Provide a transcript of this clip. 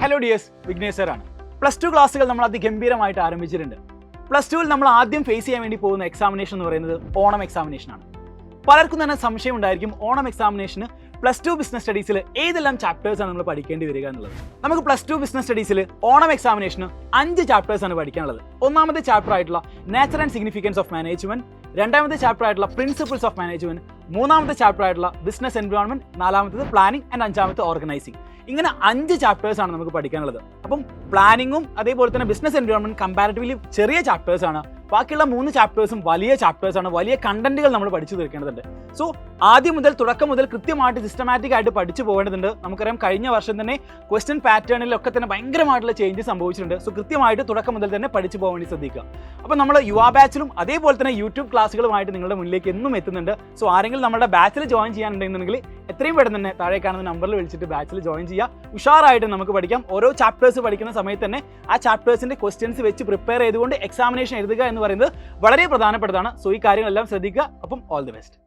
Hello dears, Vignesh സാറാണ്. +2 ക്ലാസ്സുകൾ നമ്മൾ അതിഗംഭീരമായിട്ട് ആരംഭിച്ചിട്ടുണ്ട്. +2 നമ്മൾ ആദ്യം ഫേസ് ചെയ്യാൻ വേണ്ടി പോകുന്ന എക്സാമിനേഷൻ എന്ന് പറയുന്നത് ഓണം എക്സാമിനേഷനാണ്. പലർക്കും തന്നെ സംശയം ഉണ്ടായിരിക്കും, ഓണം എക്സാമിനേഷന് +2 ബിസിനസ് സ്റ്റഡീസിൽ ഏതെല്ലാം ചാപ്റ്റേഴ്സാണ് നമ്മൾ പഠിക്കേണ്ടി വരിക എന്നുള്ളത്. നമുക്ക് +2 ബിസിനസ് സ്റ്റഡീസിൽ ഓണം എക്സാമിനേഷന് 5 ചാപ്റ്റേഴ്സാണ് പഠിക്കാനുള്ളത്. ഒന്നാമത്തെ ചാപ്റ്റർ ആയിട്ടുള്ള nature and significance of management, രണ്ടാമത്തെ ചാപ്റ്റർ ആയിട്ടുള്ള പ്രിൻസിപ്പിൾസ് ഓഫ് മാനേജ്മെന്റ്, മൂന്നാമത്തെ ചാപ്റ്റർ ആയിട്ടുള്ള ബിസിനസ് എൻവയോൺമെന്റ്, നാലാമത്തേത് പ്ലാനിംഗ് ആൻഡ് അഞ്ചാമത്തെ ഓർഗനൈസിംഗ്. ഇങ്ങനെ 5 ചാപ്റ്റേഴ്സ് ആണ് നമുക്ക് പഠിക്കാനുള്ളത്. അപ്പം പ്ലാനിങ്ങും അതേപോലെ തന്നെ ബിസിനസ് എൻവയോൺമെന്റ് കമ്പാരിറ്റീവ്ലി ചെറിയ ചാപ്റ്റേഴ്സ് ആണ്. ബാക്കിയുള്ള 3 ചാപ്റ്റേഴ്സും വലിയ ചാപ്റ്റേഴ്സ് ആണ്. വലിയ കണ്ടന്റുകൾ നമ്മൾ പഠിച്ചു തീർക്കേണ്ടതുണ്ട്. സോ ആദ്യം മുതൽ തുടക്കം മുതൽ കൃത്യമായിട്ട് സിസ്റ്റമാറ്റിക് ആയിട്ട് പഠിച്ചു പോകേണ്ടതുണ്ട്. നമുക്കറിയാം, കഴിഞ്ഞ വർഷം തന്നെ ക്വസ്റ്റ്യൻ പാറ്റേണിലൊക്കെ തന്നെ ഭയങ്കരമായിട്ടുള്ള ചേഞ്ചസ് സംഭവിച്ചിട്ടുണ്ട്. സോ കൃത്യമായിട്ട് തുടക്കം മുതൽ തന്നെ പഠിച്ചു പോകാൻ വേണ്ടി ശ്രദ്ധിക്കുക. അപ്പോൾ നമ്മൾ യുവ ബാച്ചിലും അതേപോലെ തന്നെ യൂട്യൂബ് ക്ലാസ്സുകളുമായിട്ട് നിങ്ങളുടെ മുന്നിലേക്ക് എന്നും എത്തുന്നുണ്ട്. സോ ആരെങ്കിലും നമ്മുടെ ബാച്ചിൽ ജോയിൻ ചെയ്യാനുണ്ടെന്നുണ്ടെങ്കിൽ എത്രയും പെട്ടെന്ന് തന്നെ താഴെ കാണുന്ന നമ്പറിൽ വിളിച്ചിട്ട് ബാച്ചിൽ ജോയിൻ ചെയ്യുക. ഉഷാറായിട്ട് നമുക്ക് പഠിക്കാം. ഓരോ ചാപ്റ്റേഴ്സ് പഠിക്കുന്ന സമയത്ത് തന്നെ ആ ചാപ്റ്റേഴ്സിന്റെ ക്വസ്റ്റ്യൻസ് വെച്ച് പ്രിപ്പയർ ചെയ്തുകൊണ്ട് എക്സാമിനേഷൻ എഴുതുക എന്ന് പറയുന്നത് വളരെ പ്രധാനപ്പെട്ടതാണ്. സോ ഈ കാര്യങ്ങളെല്ലാം ശ്രദ്ധിക്കുക. അപ്പം ഓൾ ദി ബെസ്റ്റ്.